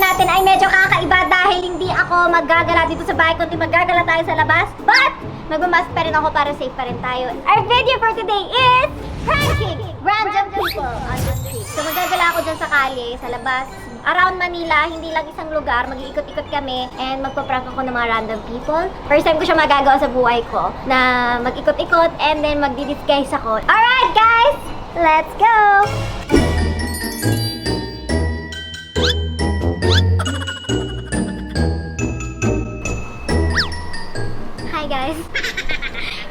natin ay medyo kakaiba dahil hindi ako maggagala dito sa bahay, kundi maggagala tayo sa labas. But, magmamask pa rin ako para safe pa rin tayo. Our video for today is pranking random people on the street. So maggagala ako dyan sa kalye, sa labas. Around Manila, hindi lang isang lugar, mag-iikot-ikot kami and magpa-prank ako ng mga random people. First time ko siya magagawa sa buhay ko na mag-ikot-ikot and then magdi-disguise ako. Alright guys, let's go! Hi guys!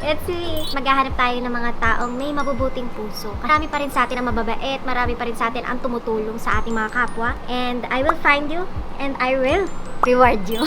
It's me! Maghahanap tayo ng mga taong may mabubuting puso. Marami pa rin sa atin ang mababait, marami pa rin sa atin ang tumutulong sa ating mga kapwa. And I will find you, and I will reward you.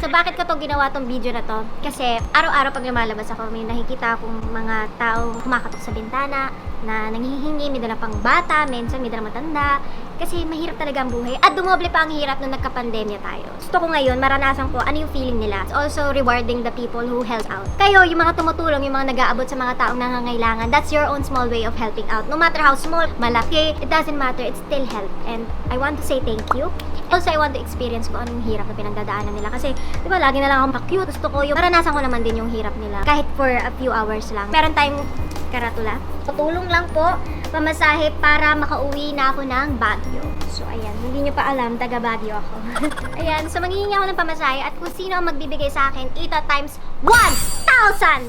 So bakit ko ginawa tong video na to? Kasi araw-araw pag lumalabas ako, may nakikita akong mga taong kumakatok sa bintana, na nanghihingi, may dala pang bata, minsan may dala matanda. Kasi mahirap talaga ang buhay. At dumoble pa ang hirap nung nagka-pandemya tayo. Gusto ko ngayon, maranasan ko ano yung feeling nila. It's also rewarding the people who help out. Kayo, yung mga tumutulong, yung mga nag-aabot sa mga taong nangangailangan, that's your own small way of helping out. No matter how small, malaki, it doesn't matter, it's still help. And I want to say thank you. Also, I want to experience ko anong hirap na pinagdadaanan nila. Kasi, di ba, lagi na lang akong pa-cute. Gusto ko yung maranasan ko naman din yung hirap nila. Kahit for a few hours lang. Meron tayong karatula. Tutulong lang po, pamasahe para makauwi na ako ng Baguio. So, ayan. Hindi nyo pa alam, taga Baguio ako. Ayan. So, manghihingi ako ng pamasahe at kung sino ang magbibigay sa akin, ito times 1,000!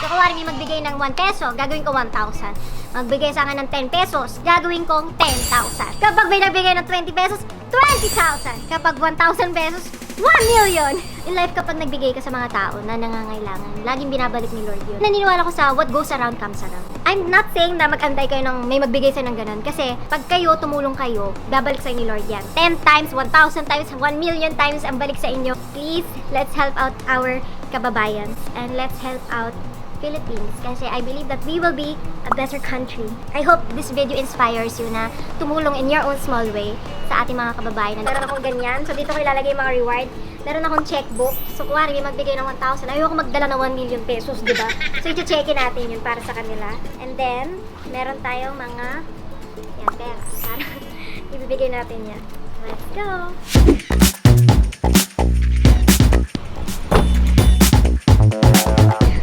So, kuwari may magbigay ng 1 peso, gagawin ko 1,000. Magbigay sa akin ng 10 pesos, gagawin kong 10,000. Kapag may nagbigay ng 20 pesos, 20,000. Kapag 1,000 pesos, 1 million! In life, kapag nagbigay ka sa mga tao na nangangailangan, laging binabalik ni Lord yun. Naniniwala ko sa what goes around comes around. I'm not saying na mag-antay kayo ng may magbigay sa ng ganun. Kasi pag kayo, tumulong kayo, babalik sa ni Lord yan. 10 times, 1,000 times, 1 million times ang balik sa inyo. Please, let's help out our kababayans. And let's help out Philippines. Kasi I believe that we will be a better country. I hope this video inspires you na tumulong in your own small way sa ating mga kababayan. Meron akong ganyan. So dito ko ilalagay yung mga reward. Meron akong checkbook. So kuwari may magbigay ng 1,000. Ayoko magdala ng 1 million pesos, di ba? So i-checkin natin yun para sa kanila. And then, meron tayong mga yan, pera. Para ibibigay natin yan. Let's go!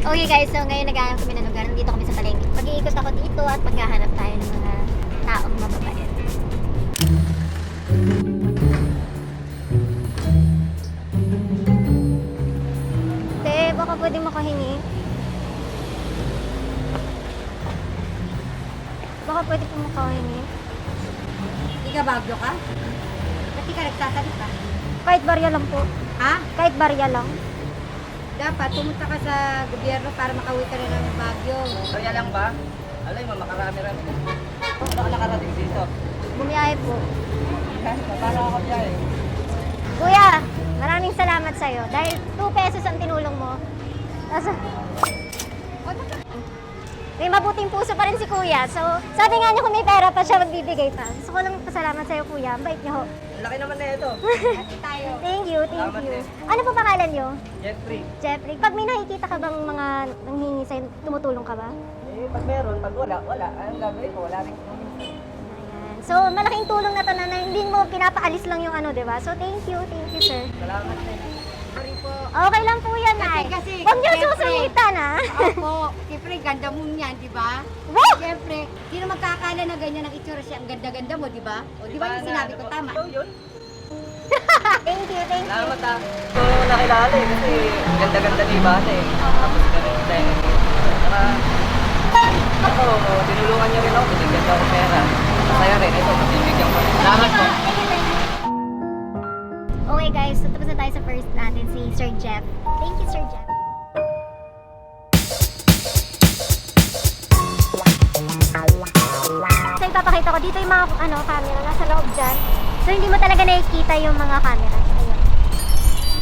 Okay guys, so ngayon naghahanap kami ng lugar. Nandito kami sa palengke. Mag-iikot ako dito at maghahanap tayo ng mga taong mababait. Te, baka pwede makahingi. Baka pwede po makahingi. Hindi ka Baguio ka? Ba't di ka nagsasalita? Kahit barya lang po. Ha? Kahit barya lang. Dapat pumunta ka sa gobyerno para makauwi ka na ng Baguio. Kaya lang ba? Alay mo, makarami-rami. Ano ka nakarating dito? Bumiyahe po. Paano ako biyahe? Kuya, maraming salamat sa'yo. Dahil 2 pesos ang tinulong mo. May mabuting puso pa rin si Kuya. So, sabi nga niya kung may pera pa siya, magbibigay pa. Gusto ko lang pasalamat sa'yo, Kuya. Ang bait niyo ho. Ang laki naman na ito. Ati tayo. Thank you, thank Salamat you. din. Ano po pangalan niyo? Jeffrey. Jeffrey. Pag may nakikita ka bang mga nanghingi sa'yo, tumutulong ka ba? Eh, pag meron, pag wala, wala. Anong gagawin ko? Wala rin. Ayan. So, malaking tulong na to na hindi mo pinapaalis lang yung ano, diba? So, thank you, sir. Salamat din. Sorry po. Okay lang po yan, Nay. Kasi, Huwag niyo siyempre, susungitan, ha? Opo. Siyempre, ganda mo niyan, di ba? Woo! Siyempre, sino magkakala na ganyan ang itsura siya? Ang ganda-ganda mo, di ba? O, di ba yung sinabi ko, tama? Ito, yun. Thank you. Salamat ah. Ito nakilala eh, kasi ganda-ganda ni Ibana eh. Tapos ganun din. Saka, ako, tinulungan niyo rin ako, binigyan niyo ako pera. Masaya rin, ito, binigyan ko. Salamat po. Okay guys, so tapos na tayo sa first natin, si Sir Jeff. Thank you, Sir Jeff. So ipapakita ko dito yung mga camera nasa loob dyan. So hindi mo talaga nakikita yung mga camera. Ayun.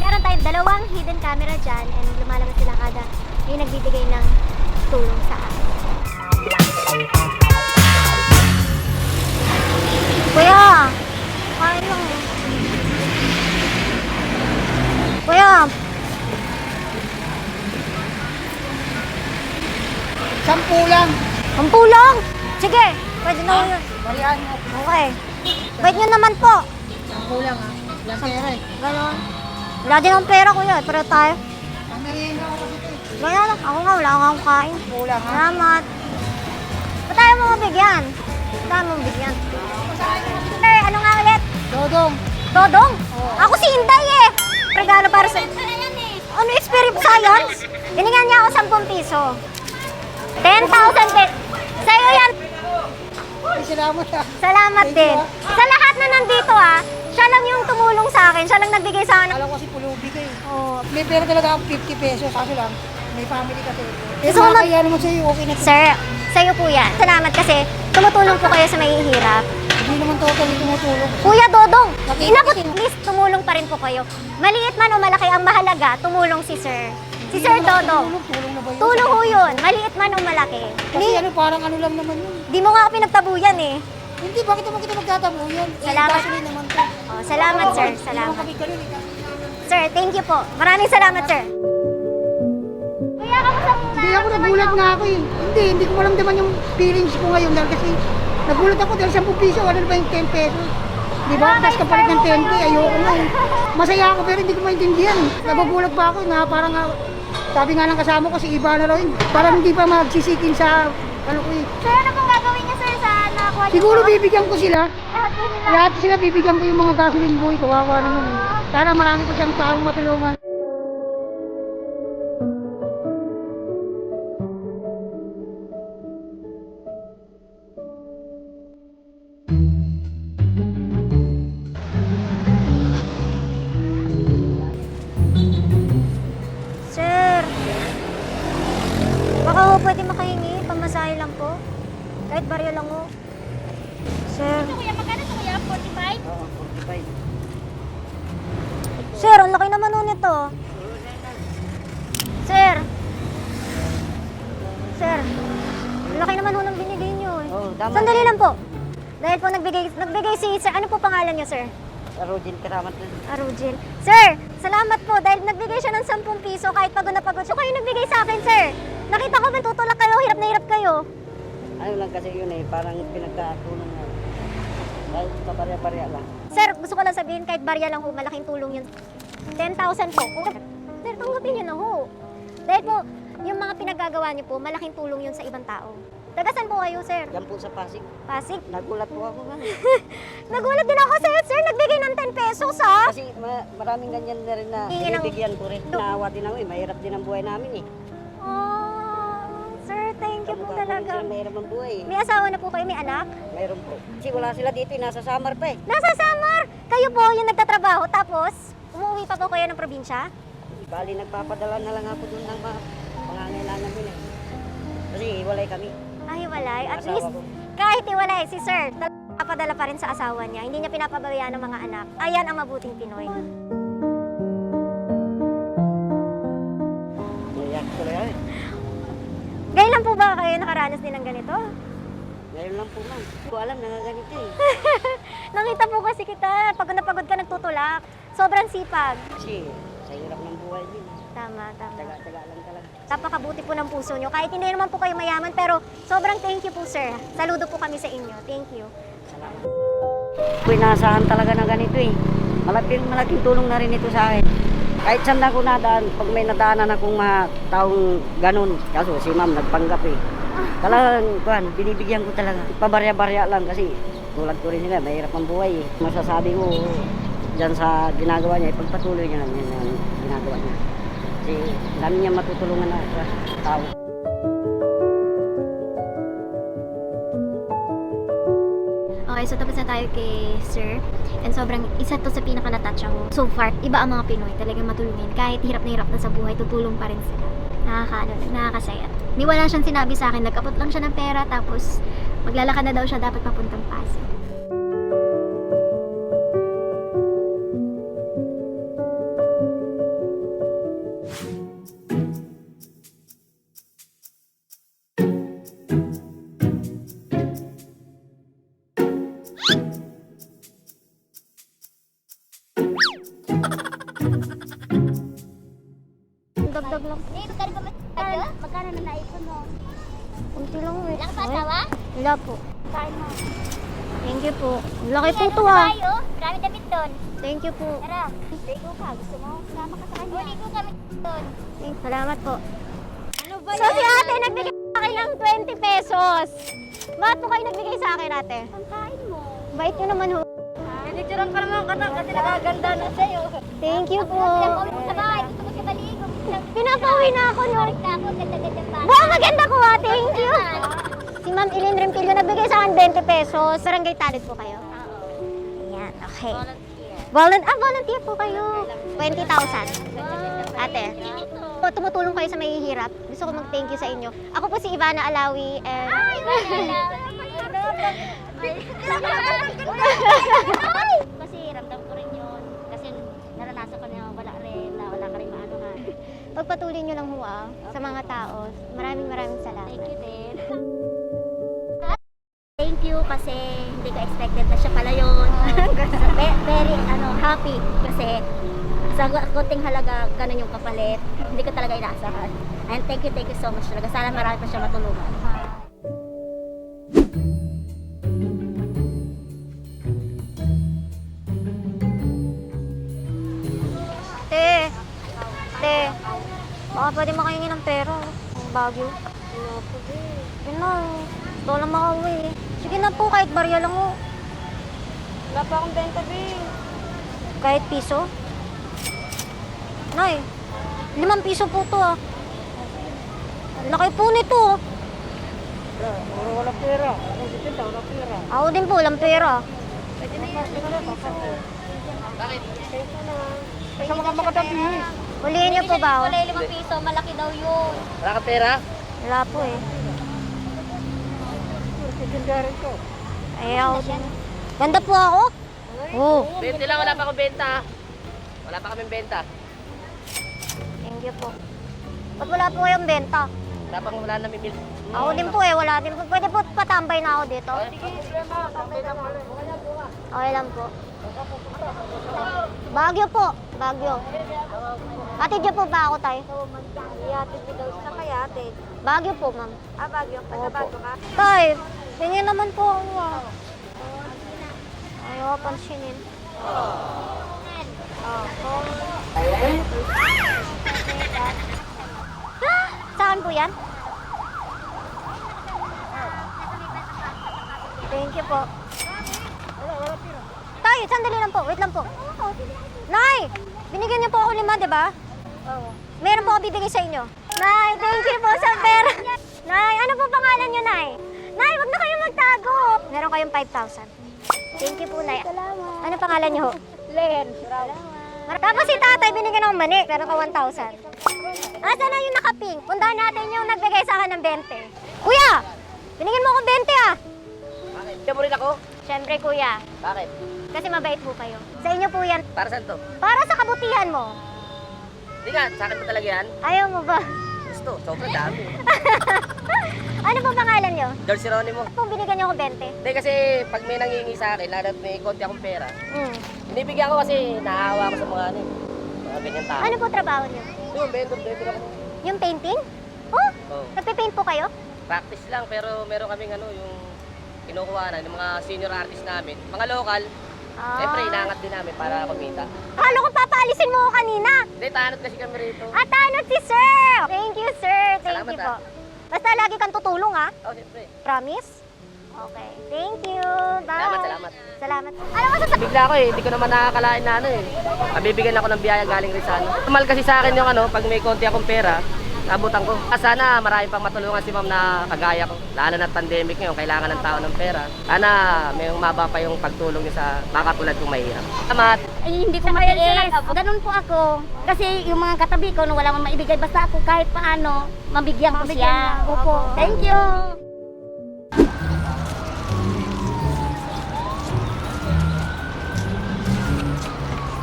Meron tayong 2 hidden camera dyan and lumalabas sila kada may nagbibigay ng tulong sa akin. Kuya! Kaya lang. Kuya! 10 lang. 10 lang! Sige! Pwede na yun. Barihan mo. Okay. Bait nyo naman po. 10 kulang ha. Walang pera eh. Ganon. Wala din akong pera kuya, pero tayo. Ang merienda ko kasi ito eh. Ganyan lang. Ako nga, wala akong kain. Kulang ha. Salamat. Ba't tayo mo mabigyan? Ba't tayo mo mabigyan? Sir, ano nga ulit? Dodong. Dodong? Ako si Inday eh. Regalo para sa... Ano, experience science? Binigyan niya ako 10 piso. 10,000 pesos. Sa'yo yan. Ay, salamat ha. Salamat Thank din. you, Sa lahat na nandito siya lang yung tumulong sa akin. Siya lang nagbigay sa akin. Alam ko si pulubi ka eh. Oh. May pera talaga ako 50 pesos. Kaso lang, may family kasi. Gusto mo mag- kaya naman sa'yo, okay na to. Sir, sa'yo po yan. Salamat kasi tumutulong po kayo sa mahihirap. Hindi naman totally tumutulong. Kuya Dodong, Nakita inabot, ko. please tumulong pa rin po kayo. Maliit man o malaki, ang mahalaga, tumulong si Sir. Si Sir Dodong. Tulong na ba yun? Tulong ho yun, maliit man o malaki. Kasi ano, parang ano lang naman yun. Di mo nga ako pinagtabuyan eh. Hindi, bakit naman kita magtatamo yan? Salamat. Gasoline naman to. Oh, salamat sir, Hindi naman salamat. kami ganun eh. Sir, thank you po. Maraming salamat sir. Kuya, kamusta muna? Hindi ako nagulat nga ako eh. Hindi ko maramdaman yung feelings ko ngayon dahil kasi nagulat ako dahil 10 piso, ano ba yung 10 pesos? Di ba? Tapos kapalit ng 10K, ayoko nga eh. Masaya ako pero hindi ko maintindihan. Nagugulat pa ako na parang sabi nga ng kasama ko si Iba na raw yun. Parang hindi pa magsisikin sa ano ko eh. Sir, ano pong gagawin niyo sir sa nakakuha niyo Siguro po? bibigyan ko sila. Lahat po nila. Lahat sila bibigyan ko yung mga gasoline boy. Kawawa naman eh. Sana marami ko siyang taong matulungan. Sir, baka ho pwede makahingi, pamasahe lang po. Kahit barya lang ho. Sir. Kuya, magkano sa kuya? 45? Oo, 45. Sir, ang laki naman ho nito. Sir. Sir, ang laki naman ho ng binigay niyo eh. Oo, tama. Sandali lang po. Dahil po nagbigay si Sir. Ano po pangalan niyo, Sir? Arojin Karamat na. Arujin. Sir, salamat po dahil nagbigay siya ng 10 piso kahit pagod na pagod. So kayo nagbigay sa akin, Sir. Nakita ko tutulak kayo, hirap na hirap kayo. Ano lang kasi yun eh, parang pinagkatulong na. Kahit kabarya-barya lang. Sir, gusto ko lang sabihin kahit barya lang ho, malaking tulong yun. 10,000 po. Sir, tanggapin niyo na ho. Dahil po, yung mga pinagagawa niyo po, malaking tulong yun sa ibang tao. Tagasan po kayo, Sir? Yan po sa Pasig. Pasig? Nagulat po ako nga. Nagulat din ako, Sir. Sir, nagbigay ng 10 pesos, ha? Kasi maraming ganyan na rin na Hingi ng- binibigyan ko rin. Naawa din ako eh, mahirap din ang buhay namin eh. Oh, Sir, thank you po Kamukha ko rin talaga. sila mahirap ang buhay eh. May asawa na po kayo, may anak? Mayroon po. Kasi wala sila dito eh, nasa Samar pa eh. Nasa Samar! Kayo po yung nagtatrabaho, tapos umuwi pa po kayo ng probinsya? Bali, nagpapadala na lang ako doon ng mga pangangailangan nila eh. Kasi hiwalay kami. Ay, walay. At Asawa least, ko. kahit iwalay, si Sir, napadala pa rin sa asawa niya. Hindi niya pinapabayaan ng mga anak. Ayan ang mabuting Pinoy. Naiyak ko lang eh. Ngayon lang po ba kayo nakaranas din ng ganito? Ngayon lang po man. Hindi ko alam na ganito eh. Nakita po kasi kita, pagod na pagod ka nagtutulak. Sobrang sipag. Kasi sa hirap ng buhay din. Tama, tama. Taga-taga lang talaga. Napakabuti po ng puso nyo. Kahit hindi naman po kayo mayaman, pero sobrang thank you po, Sir. Saludo po kami sa inyo. Thank you. Salamat. Pinasahan talaga ng ganito eh. Malaking tulong na rin ito sa akin. Kahit saan na ako nadaan, pag may nadaanan akong mga taong ganun, kaso si ma'am nagpanggap eh. Talagang, binibigyan ko talaga. Pabarya-barya lang kasi tulad ko rin nila, mahirap ang buhay eh. Masasabi ko dyan sa ginagawa niya, ipagpatuloy niya lang yan ang ginagawa niya. Kasi dami niya matutulungan na sa tao. Okay, so tapos na tayo kay Sir. And sobrang isa to sa pinaka-natouch ako. So far, iba ang mga Pinoy. Talagang matulungin. Kahit hirap na sa buhay, tutulong pa rin sila. Nakakasaya. Ni wala siyang sinabi sa akin. Nagkapot lang siya ng pera. Tapos, maglalakad na daw siya dapat papuntang Pasig. Dagdag lang. Magkano na naipon mo? Kunti lang eh. Wala ka pa asawa? Wala po. Kain mo. Thank you po. Laki po Ano to na ah. tayo? Marami damit doon. Thank you po. Tara, ligo ka. Gusto mo? Sama ka sa kanya. O, ligo kami doon. Salamat po. Ano ba So si ate nagbigay sa akin ng 20 pesos. Bakit po kayo nagbigay sa akin, ate? Pangkain mo. Bait nyo naman ho. Pinicturean ka naman ka na kasi nagaganda na sa'yo. Thank you po. Pinapauwi mo sa bahay. Gusto mo siya baligo. Pinapauwi na ako, no? Balik na ako. Ganda-ganda pa. Wow, maganda po, thank you. Si Ma'am Eileen Rempilio nagbigay sa akin 20 pesos. Barangay talent po kayo. Ayan, okay. Volunteer po kayo. 20,000. Ate, po, tumutulong kayo sa mahihirap. Gusto ko mag-thank you sa inyo. Ako po si Ivana Alawi and... Kasi ramdam ko rin yun. Kasi naranasan ko na wala rin, na wala ka rin maano nga. Pagpatuloy nyo lang ho sa mga tao. Maraming salamat. Thank you din. Thank you kasi hindi ko expected na siya pala yun. Very happy kasi sa konting halaga ganun yung kapalit. Hindi ko talaga inaasahan. And thank you so much talaga. Sana marami pa siya matulungan. Te, baka pwede makahingi ng pera. Ang Baguio. Yun na, gusto ko lang makauwi. Sige na po, kahit barya lang ho. Wala pa akong benta, Bin. Kahit piso. Nay, 5 piso po to ah. Laki po nito. Wala pera. Wala pera. Ako din po, walang pera. Sa mga makatabi. Hulihin niyo po ba? Wala 5 piso, malaki daw yun. Wala ka pera? Wala po eh. Sisindarin ko. Ay, ako din. Ganda po ako? Oo. 20 lang, wala pa akong benta. Wala pa kaming benta. Thank you po. Ba't wala po kayong benta? Wala na mimil. Ako din po eh, wala din po. Pwede po patambay na ako dito. Okay lang po. Baguio po, Baguio. Atid niyo po ba ako, tay? Iatid ko daw sa kaya ate. Baguio po, ma'am. Baguio. Opo. Tay, tingin naman po ako ah. Ayaw pansinin. Saan po yan? Thank you po. Tay, sandali lang po. Wait lang po. Nay, binigyan niyo po ako 5, di ba? Oo. Meron po ako bibigay sa inyo. Nay, thank you po sa pera. Nay, ano po pangalan niyo, Nay? Nay, wag na kayo magtago. Meron kayong 5,000. Thank you po, Nay. Salamat. Ano pangalan niyo ho? Len. Tapos si tatay binigyan ng mani. Meron ka 1,000. Asa na yung nakapink? Puntahan natin yung nagbigay sa akin ng 20. Kuya! Binigyan mo ako 20 ah! Bakit? Siya mo rin ako? Siyempre, kuya. Bakit? Kasi mabait po kayo. Sa inyo po yan. Para saan to? Para sa kabutihan mo. Hindi nga, sa akin mo talaga yan. Ayaw mo ba? Gusto, sobrang dami. Ano po pangalan nyo? George Geronimo. Kung binigyan nyo ako 20. Hindi kasi pag may nangingi sa akin, lalo at may konti akong pera, Mm. binibigyan ko kasi naawa ko sa mga mga ganyan tao. Ano po trabaho nyo? Yung vendor ako. Yung painting? Oh, Oh, nagpe-paint po kayo? practice lang pero meron kaming yung kinukuha na ng mga senior artist namin. Mga local, siyempre inaangat din namin para kumita. Akala ko papaalisin mo ako kanina. Hindi, tanot kasi kami rito. At tanot si sir! Thank you, sir. Thank Salamat, you po. Basta lagi kang tutulong, ha? Oh, siyempre. Promise? Okay. Thank you. Bye. Salamat. Salamat. Ano mo sasabihin? Bigla ko hindi ko naman nakakalain na mabibigyan ako ng biyaya galing rin sa Normal kasi sa akin yung pag may konti akong pera, nabutan ko. Sana marami pang matulungan si ma'am na kagaya ko. Lalo na pandemic ngayon, kailangan ng tao ng pera. Sana may umaba pa yung pagtulong niyo sa mga katulad kong mahirap. Salamat! Ay, hindi ko matiis. Ganun po ako. Kasi yung mga katabi ko, nung wala mang maibigay, basta ako kahit paano, mabigyan ko siya. Opo. Thank you.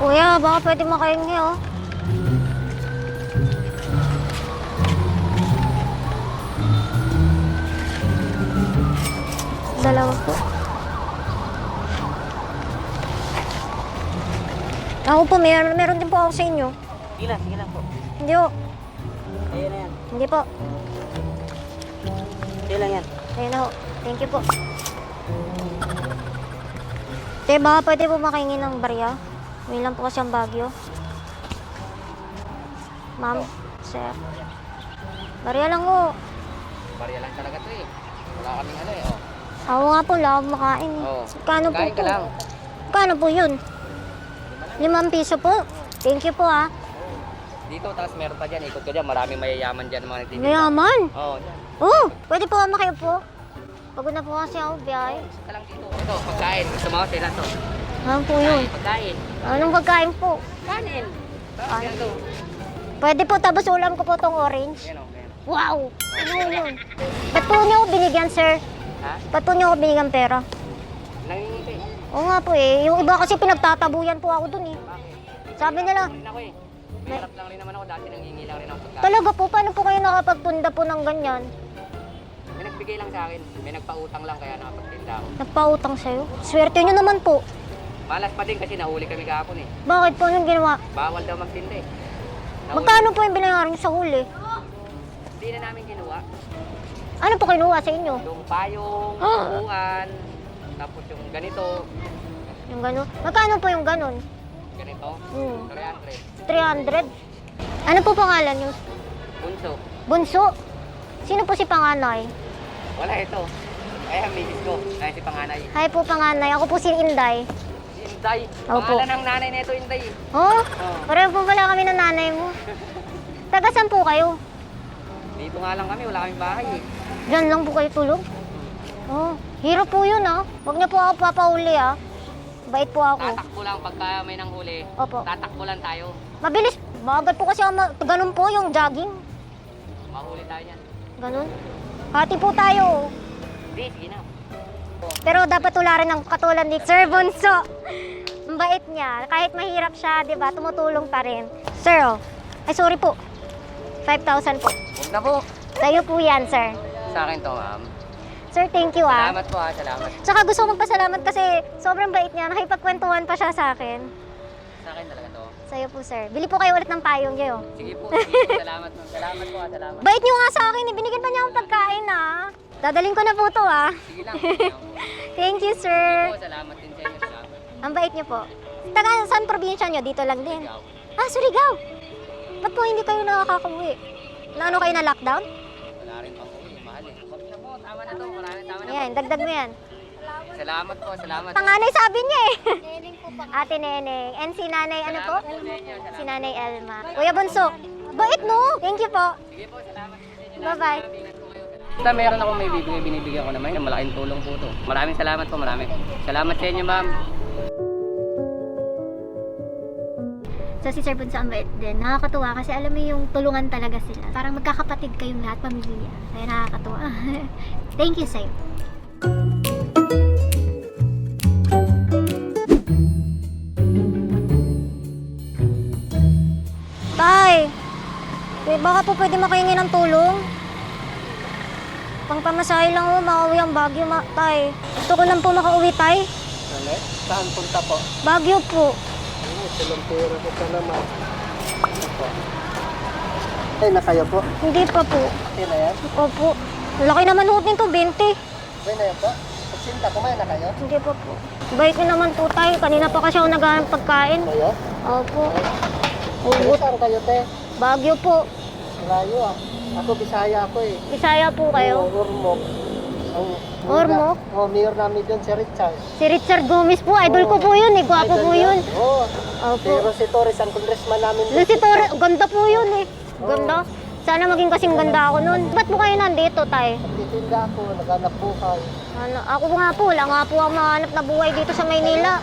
Kuya, baka pwede makahingi, oh. Dalawa po. Ako po, meron din po ako sa inyo. Sige lang po. Hindi po. Ayun na yan. Hindi po. Sige lang yan. Ayun na ho. Thank you po. Te, baka pwede po makahingi ng barya. May lang po kasi ang Baguio. Ma'am, sir. Barya lang po. Barya lang talaga to eh. Wala kaming ano eh. Oh. Ako nga po, wala akong makain. Oo. Kano po Kain ka po? lang. Kano po yun? 5 piso po. Thank you po ah. Dito, tapos meron pa dyan. Ikot ka dyan. Maraming mayayaman dyan mga nagtitinda. Mayaman. Oo, dyan. Oh, pwede po makiupo po. Pagod na po kasi ako, biyahe. Isa ka lang dito. Ito, pagkain. Gusto mo, sila to. Ano po yun? Pagkain. Anong pagkain po? Kanin. Ay. Yan to. Pwede po, tapos ulam ko po tong orange. Yan o. Yan. Wow! Ano yun? Ba't po niyo ako binigyan, sir? Ha? Ba't po niyo ako binigyan pera? Nangingiti. Oo nga po eh. Yung iba kasi pinagtatabuyan po ako dun eh. Bakit? Sabi nila, Rin ako eh. Mahirap lang rin naman ako. Dati nangingi lang rin ako pagkain. talaga po, paano po kayo nakapagtunda po ng ganyan? May nagbigay lang sa akin. May nagpautang lang kaya nakapagtinda ako. Nagpautang sa'yo? Swerte nyo naman po. Malas pa din kasi nahuli kami kahapon eh. Bakit po anong ginawa? Bawal daw magtinda eh. Nahuli. Magkano po yung binayaran nyo sa huli? Hindi na namin kinuha. Ano po kinuha sa inyo? Yung payong, Ah. upuan, tapos yung ganito, Yung gano'n? Magkano po yung gano'n? ganito, Hmm. 300. 300? Ano po pangalan nyo? Bunso. Bunso? Sino po si panganay? Wala ito. Ay, ang misis ko. Ay, si panganay. Hi po panganay, ako po si Inday. Si Inday. Opo. Pangalan ng nanay nito, Inday. Oh, Oh. pareho po pala kami ng nanay mo. Taga saan po kayo? Dito nga lang kami, wala kaming bahay eh. Diyan lang po kayo tulog? Oh, hirap po yun ah. Huwag niyo po ako papauli ah. Bait po ako. Tatakbo lang pagka may nanghuli. Opo. Tatakbo lang tayo. Mabilis. Bagal po kasi ako. Ganun po yung jogging. Mahuli tayo yan. Ganun. Hati po tayo. Hindi, sige na. Pero dapat tularan ng katulad ni Sir Bunso. Ang bait niya. Kahit mahirap siya, di ba? Tumutulong pa rin. Sir, oh. Ay, sorry po. 5,000 po. Huwag na po. Sa'yo po yan, sir. Sa akin to, ma'am. Sir, thank you ah. Salamat po ha, salamat. Tsaka gusto ko magpasalamat kasi sobrang bait niya. Nakipagkwentuhan pa siya sa akin. Sa akin talaga to. Sa'yo po, sir. Bili po kayo ulit ng payong niyo. Sige po, sige po. Salamat po. Salamat po ha, salamat. Bait niyo nga sa akin. Binigyan pa niya akong pagkain ah. Dadaling ko na po to ah. Sige lang. Sige lang po. Thank you, Sige sir. po, salamat din sa inyo. Salamat. Ang bait niyo po. Taga saan probinsya niyo? Dito lang din. Ikaw. Ah, Surigao. Ba't po hindi kayo nakakauwi? Na ano kayo na lockdown? Wala rin pang uwi. Mahal eh. Huwag na po, tama na to. Maraming tama na po. Ayan, dagdag mo yan. Salamat po, salamat. Panganay sabi niya eh. Ate Neneng. And si nanay ano po? Salamat po sa inyo. Salamat. Si nanay Elma. Kuya Bunso. Bait no? Thank you po. Sige po, salamat po sa inyo. Bye-bye. Ingat po kayo. Basta meron akong may bibigay, binibigyan ko naman. Malaking tulong po to. Maraming salamat po, marami. Salamat sa inyo, ma'am. So si Sir Bunso ang bait din. Nakakatuwa kasi alam mo yung tulungan talaga sila. Parang magkakapatid kayong lahat, pamilya. Kaya nakakatuwa. Thank you sa'yo. Tay! Baka po pwede makahingi ng tulong? Pangpamasahe lang ho, makauwi ang Baguio, tay. Gusto ko lang po makauwi, tay. Ano? Saan punta po? Baguio po. Silang pera ko ka naman. Ay, na kayo po? Hindi pa po. Okay na yan? Opo. Laki naman ho nito, 20. Okay na yan po? Pagsinta, kumain na kayo? Hindi pa po. Bait niyo naman po tayo. Kanina pa kasi ako naghahanap pagkain. Kayo? Opo. Ugot. Saan kayo, te? Baguio po. Malayo ah. Ako, Bisaya ako eh. Bisaya po kayo. Ormoc. Ormoc? Oh, mayor namin doon si Richard. Si Richard Gomez po. Idol ko po yun eh. Gwapo po yun. Oo. Opo. si Torres, ang congressman namin. Si Torre, ganda po yun eh. Ganda. Sana maging kasing ganda ako nun. Ba't po kayo nandito, tay? Nagtitinda ako, naghanap buhay. Ano, ako nga po, wala nga po ang mahanap na buhay dito sa Maynila.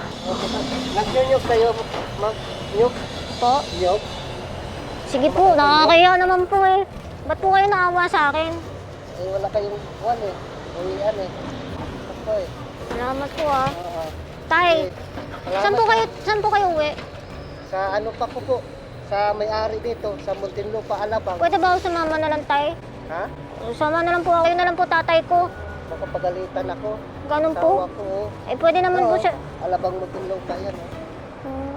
Nag-nyok kayo, mag-nyok? Po? Nyok? Sige po, nakakaya naman po eh. Ba't po kayo naawa sa akin? Eh, wala kayong buwan eh. Uwian eh. Ako eh. Salamat po ah. Oo. Tay, Salamat. saan po kayo uwi? Sa ano pa ko po? Sa may-ari dito, sa Muntinlupa, Alabang. Pwede ba ako sumama na lang, tay? Ha? Sama na lang po, kayo na lang po tatay ko. Makapagalitan ako. Ganun Asawa po. ko. Oh. Eh, pwede naman po Oo, siya. Alabang Muntinlupa yan. Oh.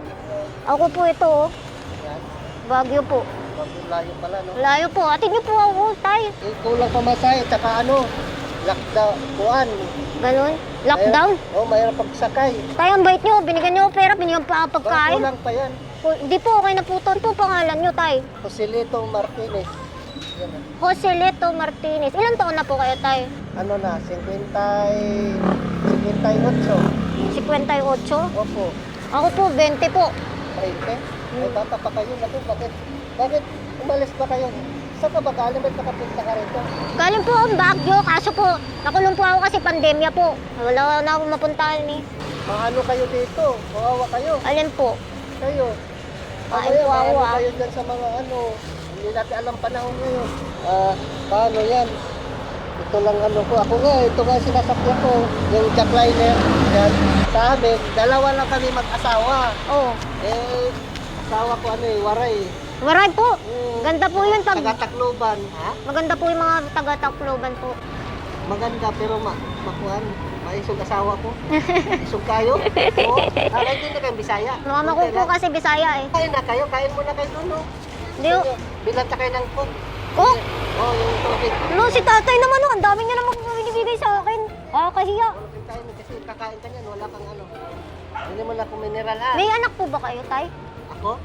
Ako po ito oh. Yan. Baguio po. Layo pala, no? Layo po. Atid niyo po ako, tay. Eh, kulang pamasahe, tsaka ano, lockdown, kuan. Ganun? Lockdown? Oh, mayroon pagsakay. Tay, ang bait nyo. Binigyan nyo ako pera, binigyan pa ako pagkain. Kulang pa yan. Di po, okay na po ito. Ano po pangalan nyo, Tay? Joselito Martinez. Yan. Joselito Martinez. Ilan taon na po kayo, Tay? Ano na, 58. 58? Opo. Ako po, 20 po. 20. Ay, bata pa kayo. Bakit umalis ba kayo? Saan ka ba galing? Ba't nakapunta ka rito? Galing po ang Baguio, kaso po, nakulong po ako kasi pandemya po. Wala na akong mapuntahan eh. Maano kayo dito? Kawawa kayo. Alin po? Kayo. Kain po ako, maano ah. kayo dyan sa mga ano. Hindi natin alam panahon ngayon. Paano yan? Ito lang ano ko. Ako nga, ito nga sinasakyan ko. Yung jackliner. Yan. Sa amin, dalawa lang kami mag-asawa. Oo. Asawa ko ano waray. Waray po. Ganda po yun pag... Taga-Tacloban. Ha? Maganda po yung mga taga-Tacloban po. Maganda pero makuhan. Maisog asawa ko. Isog kayo? Oo. Hindi na kayo Bisaya. Mama ko po kasi Bisaya eh. Kain na kayo. Kain muna kayo doon. No? Hindi oh. Bilata kayo ng cook. Oh! Oh, yung tubig. No, si tatay naman oh. Ang dami niya naman binibigay sa akin. Kahiya. Kain kasi kakain ka niyan. Wala kang ano. Hindi mo na kung mineral ha. May anak po ba kayo, Tay? Ako?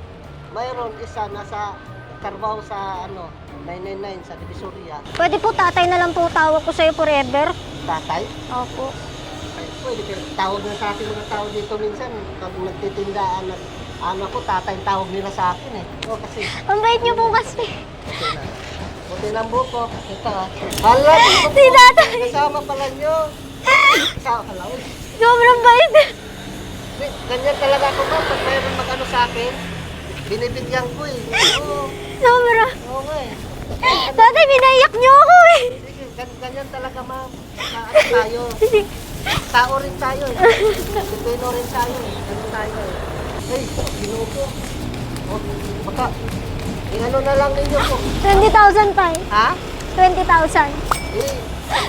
Mayroon isa nasa Carvao sa ano 999 sa Divisoria. Pwede po tatay na lang po tawag ko sa'yo forever. Tatay? Opo. Ay, pwede pero tawag na sa akin mga tao dito minsan. Pag nagtitindaan, ano ko, tatay tawag nila sa akin eh. O kasi, Ang bait niyo po kasi. buti ng buko. Ito ah. Hala, Si tatay. kasama pala nyo. Kasama pala. Uy, Sobrang bait. ganyan talaga ako ba? Pag mayroon mag-ano sa akin, binibigyan ko eh. Oo, Sobra. oo nga eh. Tatay, binaiyak niyo ako eh. Sige, ganyan talaga ma'am. Ano tayo? Tao rin tayo eh. Pilipino rin tayo eh. Ganun tayo eh. Hey, ginuko. Oh, baka, ano na lang ninyo po. 20,000 tay. Ha? 20,000. Eh,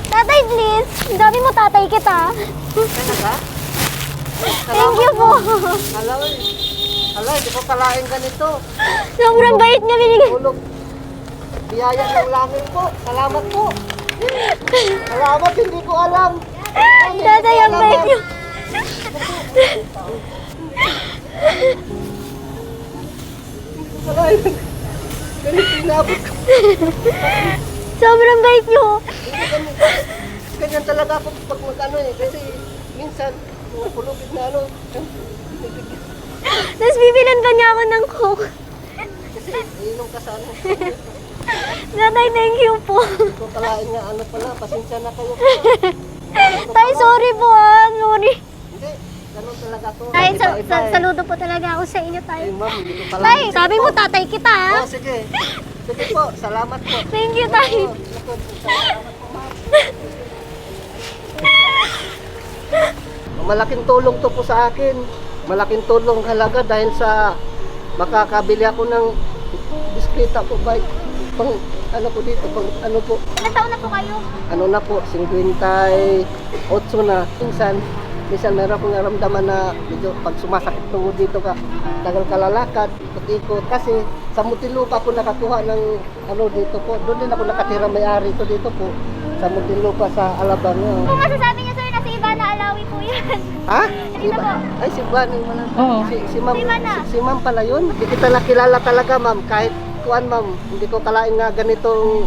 Tatay, please. Ang dami mo tatay kita. talaga? Thank you po. Hala eh. Hala, hindi ko kalain ganito. Sobrang bait niya binigay. Ulog. Biyaya ng langit po. Salamat po. Salamat, hindi ko alam. Tatay, ang bait niyo. Kalain. Ganito inabot ko. Sobrang bait niyo. Ganyan talaga ako pag mag-ano eh. Kasi minsan, mga kulubid na ano. Tapos bibilan pa niya ako ng coke. Kasi inom ka sa ano. Tatay, thank you po. Hindi ko kalain nga ano pala. Pasensya na kayo. Tay, sorry po sorry. Hindi, ganun talaga ako. Tay, Iba-iba eh. saludo po talaga ako sa inyo, tay. Eh, ma'am, hindi ko kalain. Tay, sabi mo tatay kita, ha? Oh, sige. Sige po, salamat po. Thank you, tay. Oh, salamat po, ma'am. Malaking tulong to po sa akin. Malaking tulong halaga dahil sa makakabili ako ng bisikleta po bike. Pang ano po dito, pang ano po. Ilang taon na po kayo? Ano na po, 58 na. Minsan meron akong naramdaman na medyo pag sumasakit tungo dito ka, tagal kalalakad, ikot-ikot. Kasi sa Muntinlupa ako nakakuha ng ano dito po. Doon din ako nakatira, may-ari ko dito po. Sa Muntinlupa sa Alabang. Kung masasabi niyo, sir, na si Ivana Alawi po yan. Ha? Dito po. Ay, si Bani. Oo. Si ma'am. Si Mana. Si ma'am pala yun. Hindi kita nakilala talaga, ma'am. Kahit kuan, ma'am. Hindi ko kalain nga ganitong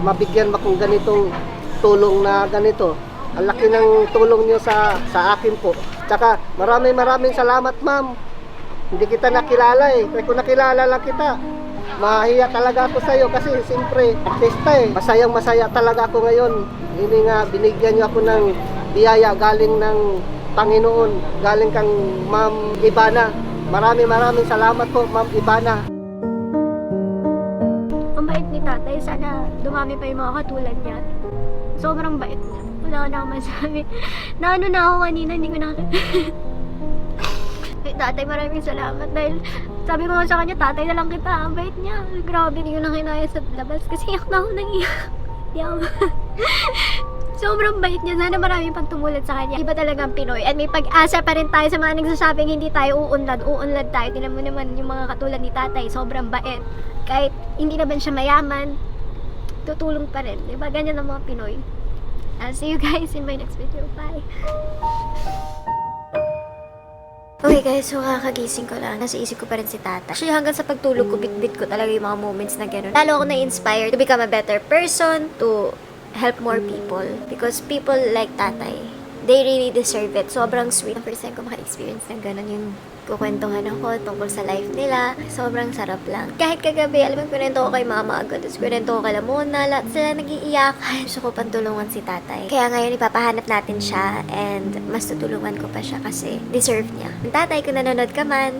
mabigyan mo kung ganitong tulong na ganito. Ang laki ng tulong niyo sa akin po. Tsaka maraming salamat, ma'am. Hindi kita nakilala eh. Kaya kung nakilala lang kita, mahiya talaga ako sa'yo kasi siyempre, artista eh. Masayang-masaya talaga ako ngayon. Hindi nga binigyan niyo ako ng biyaya galing ng Panginoon. Galing kang Ma'am Ivana. Maraming salamat po, Ma'am Ivana. Ang bait ni tatay. Sana dumami pa yung mga katulad niya. Sobrang bait niya. Wala na akong masabi. Naano na ako kanina, hindi ko Kay tatay, maraming salamat dahil sabi ko nga sa kanya, tatay na lang kita. Ang bait niya. Grabe, hindi ko na kinaya sa labas kasi iyak na ako nang iyak. Sobrang bait niya. Sana marami pang tumulad sa kanya. Iba talagang Pinoy. At may pag-asa pa rin tayo sa mga nagsasabing hindi tayo uunlad. Uunlad tayo. Tingnan mo naman yung mga katulad ni tatay. Sobrang bait. Kahit hindi naman siya mayaman, tutulong pa rin. Diba? Ganyan ang mga Pinoy. I'll see you guys in my next video. Bye! Okay guys, so kakagising ko lang. Nasa isip ko pa rin si Tata. Actually, hanggang sa pagtulog ko, bit-bit ko talaga yung mga moments na gano'n. Lalo ako na-inspire to become a better person, to help more people. Because people like Tatay, they really deserve it. Sobrang sweet. Ang first time ko maka-experience ng gano'n yung kukwentuhan ako tungkol sa life nila. Sobrang sarap lang. Kahit kagabi, alam mo, kwento ko kay Mama agad. Tapos kwento ko kay Lamona. Lahat sila nag-iiyakan. Gusto ko pantulungan si Tatay. Kaya ngayon, ipapahanap natin siya. And mas tutulungan ko pa siya kasi deserve niya. Tatay, kung nanonood ka man,